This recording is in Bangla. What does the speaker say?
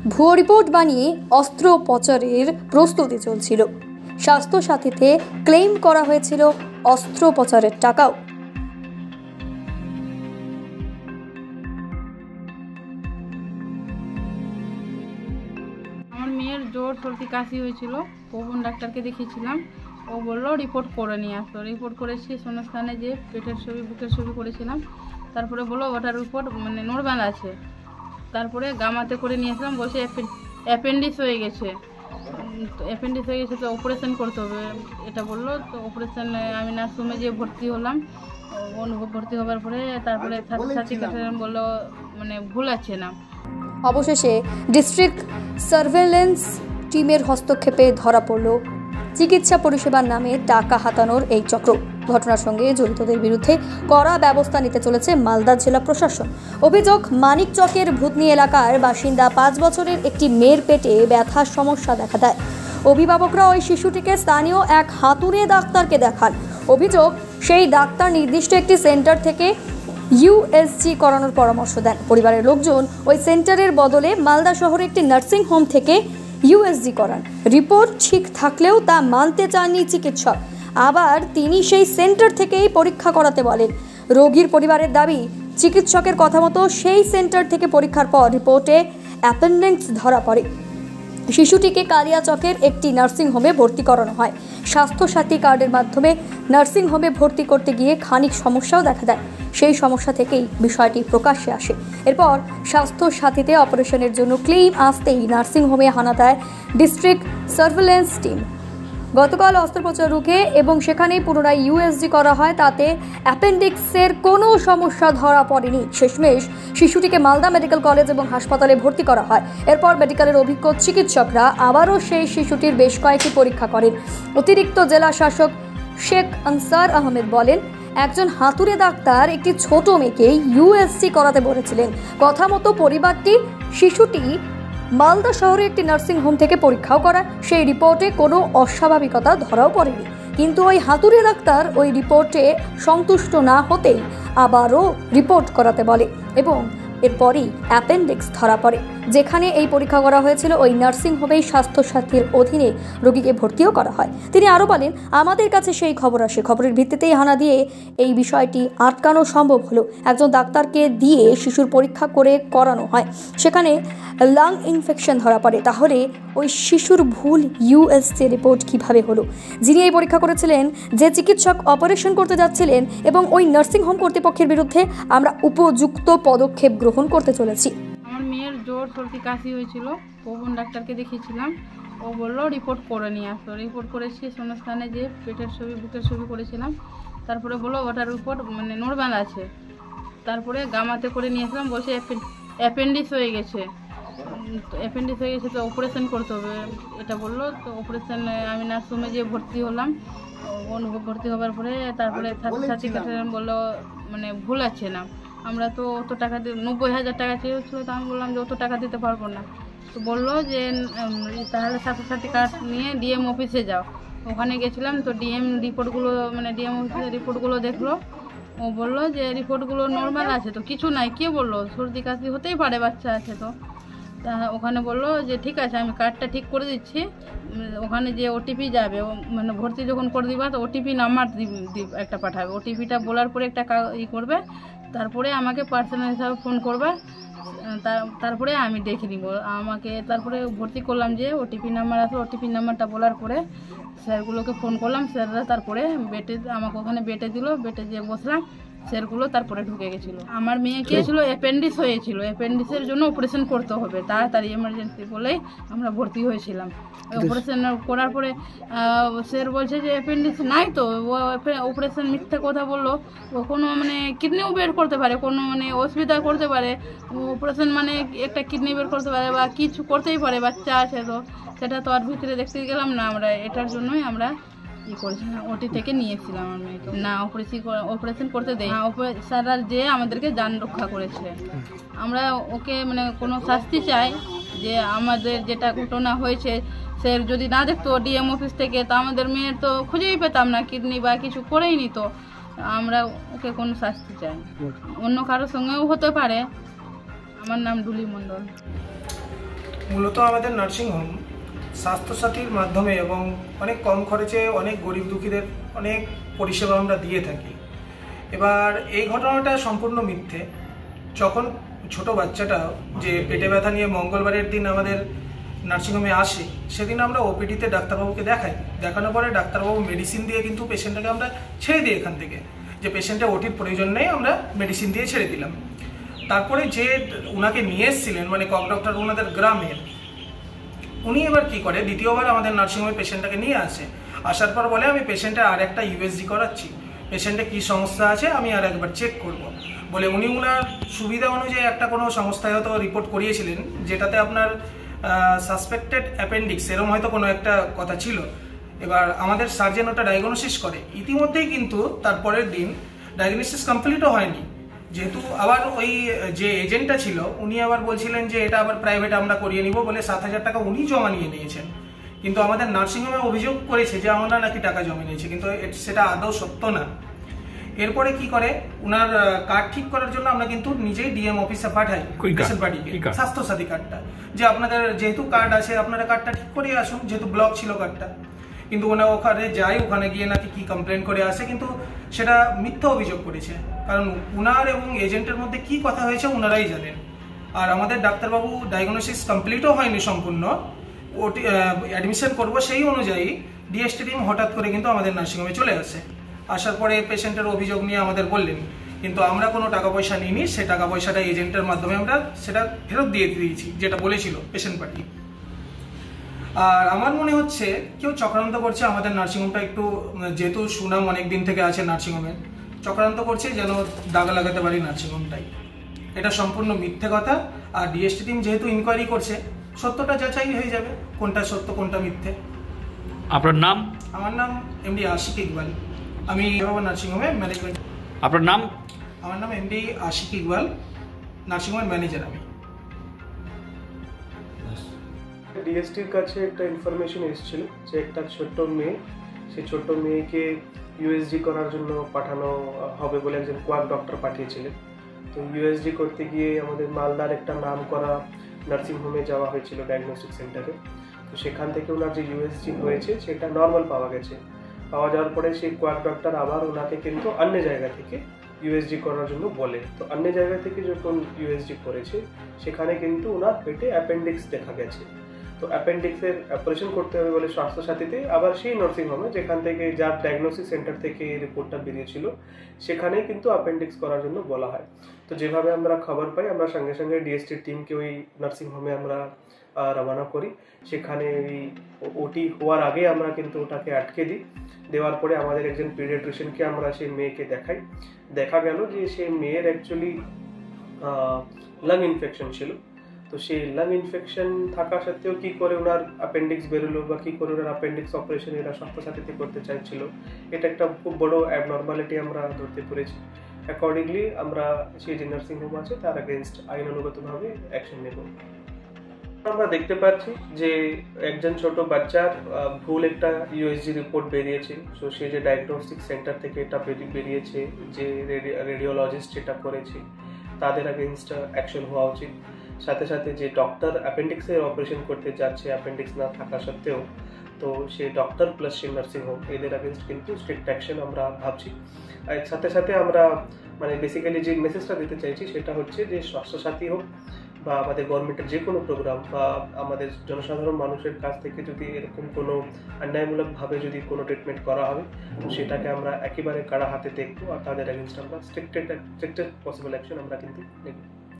ভুয়ো রিপোর্ট বানিয়ে অস্ত্রোপচারের প্রস্তুতি চলছিল। স্বাস্থ্যসাথীতে ক্লেম করা হয়েছিল অস্ত্রোপচারের টাকাও। আমার মেয়ের জ্বর সর্দি কাশি হয়েছিল, পবন ডাক্তারকে দেখিয়েছিলাম। ও বললো রিপোর্ট করে নিয়ে আসতো। রিপোর্ট করেছি শূন্যস্থানে, যে পেটের ছবি বুকের ছবি করেছিলাম। তারপরে বললো ওটার রিপোর্ট নর্মাল আছে। তারপরে গামাতে করে নিয়ে আসলাম, বলছে অ্যাপেন্ডিক্স হয়ে গেছে। তো অপারেশন করতে হবে এটা বললো। তো অপারেশন আমি নার্সিংহোমে যেয়ে ভর্তি হলাম। ভর্তি হওয়ার পরে তারপরে বললো ভুল আছে না। অবশেষে ডিস্ট্রিক্ট সার্ভেলেন্স টিমের হস্তক্ষেপে ধরা পড়ল চিকিৎসা পরিষেবার নামে টাকা হাতানোর এই চক্র। ঘটনার সঙ্গে জড়িতদের বিরুদ্ধে কড়া ব্যবস্থা নিতে চলেছে মালদা জেলা প্রশাসন। অভিযোগ, মানিকচকের ভূতনি এলাকার বাসিন্দা 5 বছরের একটি মেয়ের পেটে ব্যথার সমস্যা দেখা দেয়। অভিভাবকরা ওই শিশুটিকে স্থানীয় এক হাতুড়ে ডাক্তারকে দেখান। অভিযোগ, সেই ডাক্তার নির্দিষ্ট একটি সেন্টার থেকে ইউএসজি করানোর পরামর্শ দেন। পরিবারের লোকজন ওই সেন্টারের বদলে মালদা শহরে একটি নার্সিং হোম থেকে ইউএসজি করান। রিপোর্ট ঠিক থাকলেও তা মানতে চাননি চিকিৎসক। আবার তিনি সেই সেন্টার থেকেই পরীক্ষা করাতে বলেন। রোগীর পরিবারের দাবি, চিকিৎসকের কথা মতো সেই সেন্টার থেকে পরীক্ষার পর রিপোর্টে অ্যাপেন্ডিক্স ধরা পড়ে। শিশুটিকে কালিয়াচকের একটি নার্সিংহোমে ভর্তি করানো হয়। স্বাস্থ্যসাথী কার্ডের মাধ্যমে নার্সিংহোমে ভর্তি করতে গিয়ে খানিক সমস্যাও দেখা দেয়। সেই সমস্যা থেকেই বিষয়টি প্রকাশ্যে আসে। এরপর স্বাস্থ্যসাথীতে অপারেশনের জন্য ক্লেম আসতেই নার্সিংহোমে হানা দেয় ডিস্ট্রিক্ট সার্ভেলেন্স টিম। গতকাল অস্ত্রোপচার রুখে এবং সেখানেই পুনরায় ইউএসজি করা হয়। তাতে অ্যাপেন্ডিক্সের কোনো সমস্যা ধরা পড়েনি। শেষমেশ শিশুটিকে মালদা মেডিকেল কলেজ এবং হাসপাতালে ভর্তি করা হয়। এরপর মেডিকেলের অভিজ্ঞ চিকিৎসকরা আবারও সেই শিশুটির বেশ কয়েকটি পরীক্ষা করেন। অতিরিক্ত জেলা শাসক শেখ আনসার আহমেদ বলেন, একজন হাতুড়ে ডাক্তার একটি ছোট মেয়েকে ইউএসজি করাতে বলেছিলেন। কথা মতো পরিবারটি শিশুটি মালদা শহরে একটি নার্সিং হোম থেকে পরীক্ষাও করায়। সেই রিপোর্টে কোনো অস্বাভাবিকতা ধরাও পড়েনি। কিন্তু ওই হাতুড়ে ডাক্তার ওই রিপোর্টে সন্তুষ্ট না হতেই আবারও রিপোর্ট করাতে বলে এবং এরপরই অ্যাপেন্ডিক্স ধরা পড়ে। যেখানে এই পরীক্ষা করা হয়েছিল ওই নার্সিংহোমেই স্বাস্থ্যসাথীর অধীনে রোগীকে ভর্তিও করা হয়। তিনি আরও বলেন, আমাদের কাছে সেই খবর আসে, খবরের ভিত্তিতেই হানা দিয়ে এই বিষয়টি আটকানো সম্ভব হলো। একজন ডাক্তারকে দিয়ে শিশুর পরীক্ষা করে করানো হয়, সেখানে লাং ইনফেকশন ধরা পড়ে। তাহলে ওই শিশুর ভুল ইউএসজি রিপোর্ট কিভাবে হলো? যিনি এই পরীক্ষা করেছিলেন, যে চিকিৎসক অপারেশন করতে যাচ্ছিলেন এবং ওই নার্সিংহোম কর্তৃপক্ষের বিরুদ্ধে আমরা উপযুক্ত পদক্ষেপ গ্রহণ করতে চলেছি। আমার মেয়ের জ্বর সর্দি কাশি হয়েছিল, পবন ডাক্তারকে দেখিয়েছিলাম। ও বললো রিপোর্ট করে নিয়ে আসতো। রিপোর্ট করেছি শূন্যস্থানে, যে পেটের ছবি বুকের ছবি করেছিলাম। তারপরে বললো ওটার রিপোর্ট নর্মাল আছে। তারপরে গামাতে করে নিয়ে আসলাম, বলছে অ্যাপেন্ডিক্স হয়ে গেছে। তো অপারেশন করতে হবে এটা বললো। তো অপারেশন আমি নার্সিংহোমে যেয়ে ভর্তি হলাম। ভর্তি হওয়ার পরে তারপরে ছাত্রছাত্রী বললো ভুল আছে না। আমরা তো অত টাকা 90,000 টাকা চেয়েছিল। তো আমি বললাম যে অত টাকা দিতে পারবো না। তো বললো যে তাহলে ছাত্রছাত্রী কার্ড নিয়ে ডিএম অফিসে যাও। ওখানে গেছিলাম। তো ডিএম অফিসের রিপোর্টগুলো দেখলো। ও বললো যে রিপোর্টগুলো নর্মাল আছে, তো কিছু নাই। কে বললো? সর্দি কাশি হতেই পারে, বাচ্চা আছে। তো ওখানে বললো যে ঠিক আছে, আমি কার্ডটা ঠিক করে দিচ্ছি। ওখানে যে ওটিপি যাবে, ভর্তি যখন করে দিবা, তো ওটিপি নাম্বার একটা পাঠাবে। ওটিপিটা বলার পরে একটা করবে, তারপরে আমাকে পার্সোনাল হিসাবে ফোন করবে। তারপরে আমি দেখে নিব আমাকে। তারপরে ভর্তি করলাম, যে ওটিপি নাম্বার আসলো। ওটিপি নাম্বারটা বলার পরে স্যারগুলোকে ফোন করলাম। স্যাররা তারপরে আমাকে ওখানে বেটে দিল। বেটে যেয়ে বসলাম, স্যারগুলো তারপরে ঢুকে গেছিলো। আমার মেয়েকে ছিল অ্যাপেন্ডিক্স হয়েছিল। অ্যাপেন্ডিক্সের জন্য অপারেশন করতে হবে তাড়াতাড়ি, এমার্জেন্সি বলেই আমরা ভর্তি হয়েছিলাম। অপারেশন করার পরে স্যার বলছে যে অ্যাপেন্ডিক্স নাই। তো অপারেশন মিথ্যা কথা বললো। ও কোনো কিডনিও বের করতে পারে, কোনো অসুবিধা করতে পারে। অপারেশন একটা কিডনি বের করতে পারে বা কিছু করতেই পারে, বাচ্চা আছে। তো সেটা তো আর ভিতরে দেখতে গেলাম না আমরা। এটার জন্যই আমরা করেছি না, ওটি থেকে নিয়েছিলাম আমার মেয়েকে। না, অপারেশন করতে দেয় না। স্যাররা যে আমাদেরকে জান রক্ষা করেছে। আমরা ওকে কোনো শাস্তি চাই, যে আমাদের যেটা ঘটনা হয়েছে স্যার যদি না দেখতো ডিএম অফিস থেকে, তো আমাদের মেয়ের তো খুঁজেই পেতাম না, কিডনি বা কিছু করেই নিত। আমরা ওকে কোনো শাস্তি চাই। অন্য কারোর সঙ্গেও হতে পারে। আমার নাম ডুলি মণ্ডল। মূলত আমাদের নার্সিংহোম স্বাস্থ্যসাথীর মাধ্যমে এবং অনেক কম খরচে অনেক গরিব দুঃখীদের অনেক পরিষেবা আমরা দিয়ে থাকি। এবার এই ঘটনাটা সম্পূর্ণ মিথ্যে। যখন ছোট বাচ্চাটা যে পেটে ব্যথা নিয়ে মঙ্গলবারের দিন আমাদের নার্সিংহোমে আসে, সেদিন আমরা ওপিডিতে ডাক্তারবাবুকে দেখাই। দেখানোর পরে ডাক্তারবাবু মেডিসিন দিয়ে কিন্তু পেশেন্টটাকে আমরা ছেড়ে দিই এখান থেকে, যে পেশেন্টের ওটির প্রয়োজন নেই, আমরা মেডিসিন দিয়ে ছেড়ে দিলাম। তারপরে যে ওনাকে নিয়ে এসেছিলেন মানে কক ডক্টর ওনাদের গ্রামের, উনি এবার কি করে দ্বিতীয়বার আমাদের নার্সিংহোমে পেশেন্টটাকে নিয়ে আসে। আসার পর বলে আমি পেশেন্টের আর একটা ইউএসজি করাচ্ছি, পেশেন্টের কী সমস্যা আছে আমি আর একবার চেক করব বলে উনি ওনার সুবিধা অনুযায়ী একটা কোনো সংস্থায় হয়তো রিপোর্ট করিয়েছিলেন, যেটাতে আপনার সাসপেক্টেড অ্যাপেন্ডিক্স এরকম হয়তো কোনো একটা কথা ছিল। এবার আমাদের সার্জেন ওটা ডায়াগনোসিস করে। ইতিমধ্যেই কিন্তু তারপরের দিন ডায়াগনোসিস কমপ্লিটও হয়নি, যেহেতু আবার ওই যে এজেন্টটা ছিল উনি আবার বলছিলেন যে এটা আবার প্রাইভেট আমরা করিয়ে নিব বলে 7,000 টাকা উনি জমা নিয়ে নিয়েছেন। কিন্তু আমাদের নার্সিংহোমে অভিযোগ করেছে যে আমরা নাকি টাকা জমা নিয়েছে, কিন্তু সেটা আদৌ সত্য না। এরপরে কি করে ওনার কার্ড ঠিক করার জন্য আমরা কিন্তু নিজেই ডিএম অফিসে পাঠাই পেশেন্ট পার্টিকে, স্বাস্থ্যসাথী কার্ডটা, যে আপনাদের যেহেতু কার্ড আছে আপনারা কার্ডটা ঠিক করে আসুন, যেহেতু ব্লক ছিল কার্ডটা। কিন্তু ওনারা ওখানে যায়, ওখানে গিয়ে নাকি কি কমপ্লেন করে আসে, কিন্তু সেটা মিথ্যা অভিযোগ করেছে। কারণ উনার এবং এজেন্টের মধ্যে কি কথা হয়েছে ওনারাই জানেন। আর আমাদের ডাক্তারবাবু ডায়াগনোসিস কমপ্লিটও হয়নি সম্পূর্ণ, ওটি অ্যাডমিশন করবো সেই অনুযায়ী ডিএসটি টিম হঠাৎ করে কিন্তু আমাদের নার্সিংহোমে চলে আসে। আসার পরে পেশেন্টের অভিযোগ নিয়ে আমাদের বললেন, কিন্তু আমরা কোনো টাকা পয়সা নিইনি, সে টাকা পয়সাটা এজেন্টের মাধ্যমে আমরা সেটা ফেরত দিয়ে দিয়েছি, যেটা বলেছিল পেশেন্ট পার্টি। আর আমার মনে হচ্ছে কেউ চক্রান্ত করছে আমাদের নার্সিংহোমটা একটু, যেহেতু সুনাম অনেক দিন থেকে আছে নার্সিংহোমের, চক্রান্ত করছে যেন দাগা লাগাতে পারি নার্সিংহোমটাই। এটা সম্পূর্ণ মিথ্যে কথা। আর ডিএসটি টিম যেহেতু ইনকোয়ারি করছে, সত্যটা যাচাই হয়ে যাবে কোনটা সত্য কোনটা মিথ্যে। আপনার নাম? আমার নাম এমডি আশিক ইকবাল, আমি নার্সিংহোমের ম্যানেজমেন্ট। আপনার নাম? আমার নাম এমডি আশিক ইকবাল, নার্সিংহোমের ম্যানেজার আমি। ডিএসটির কাছে একটা ইনফরমেশন এসেছিল যে একটা ছোট্ট মেয়ে, সেই ছোট্ট মেয়েকে ইউএসজি করার জন্য পাঠানো হবে বলে একজন কোয়াক ডক্টর পাঠিয়েছিলেন। তো ইউএসজি করতে গিয়ে আমাদের মালদার একটা নাম করা নার্সিংহোমে যাওয়া হয়েছিল ডায়াগনস্টিক সেন্টারে। তো সেখান থেকে ওনার যে ইউএসজি হয়েছে সেটা নর্মাল পাওয়া গেছে। পাওয়া যাওয়ার পরে সেই কোয়াক ডক্টর আবার ওনাকে কিন্তু অন্য জায়গা থেকে ইউএসজি করার জন্য বলে। তো অন্য জায়গা থেকে যখন ইউএসজি করেছে সেখানে কিন্তু ওনার পেটে অ্যাপেন্ডিক্স দেখা গেছে। তো অ্যাপেন্ডিক্সের অপারেশন করতে হবে বলে স্বাস্থ্যসাথীতে আবার সেই নার্সিংহোমে যেখান থেকে যার ডায়াগনোসিস সেন্টার থেকে এই রিপোর্টটা বেরিয়েছিল সেখানেই কিন্তু অ্যাপেন্ডিক্স করার জন্য বলা হয়। তো যেভাবে আমরা খবর পাই আমরা সঙ্গে সঙ্গে ডিএসটির টিমকে ওই নার্সিংহোমে আমরা রওনা করি। সেখানে ওটি হওয়ার আগে আমরা কিন্তু ওটাকে আটকে দিই। দেওয়ার পরে আমাদের একজন পিডিয়াট্রিশিয়ানকে আমরা সেই মেয়েকে দেখাই। দেখা গেল যে সেই মেয়ের অ্যাকচুয়ালি লাং ইনফেকশন ছিল। তো সেই লাং ইনফেকশন থাকা সত্ত্বেও কী করে ওনার অ্যাপেন্ডিক্স বেরোলো বা কী করে ওনার অ্যাপেন্ডিক্স অপারেশন এরা স্বাস্থ্যসাথীতে করতে চাইছিল, এটা একটা খুব বড় অ্যাবনর্মালিটি আমরা ধরতে পেরেছি। অ্যাকর্ডিংলি আমরা সেই যে নার্সিংহোম আছে তার এগেনস্ট আইনানুগতভাবে অ্যাকশন নেব। আমরা দেখতে পাচ্ছি যে একজন ছোট বাচ্চার ভুল একটা ইউএসজি রিপোর্ট বেরিয়েছে। সো সে যে ডায়াগনস্টিক সেন্টার থেকে এটা বেরিয়েছে, যে রেডিওলজিস্ট যেটা করেছে তাদের এগেনস্ট অ্যাকশন হওয়া উচিত। সাথে সাথে যে ডক্টর অ্যাপেন্ডিক্সের অপারেশন করতে যাচ্ছে অ্যাপেন্ডিক্স না থাকা সত্ত্বেও, তো সেই ডক্টর প্লাস সেই নার্সিংহোম এদের এগেনস্ট কিন্তু স্ট্রিক্ট অ্যাকশন আমরা ভাবছি। আর সাথে সাথে আমরা মানে বেসিক্যালি যে মেসেজটা দিতে চাইছি সেটা হচ্ছে যে স্বাস্থ্যসাথী হোক বা আমাদের গভর্নমেন্টের যে কোনো প্রোগ্রাম বা আমাদের জনসাধারণ মানুষের কাছ থেকে যদি এরকম কোনো অন্যায়মূলকভাবে যদি কোনো ট্রিটমেন্ট করা হবে সেটাকে আমরা একেবারে কাড়া হাতে দেখবো আর তাদের এগেনস্ট আমরা স্ট্রিক্টেস্ট পসিবল অ্যাকশন আমরা কিন্তু নেব।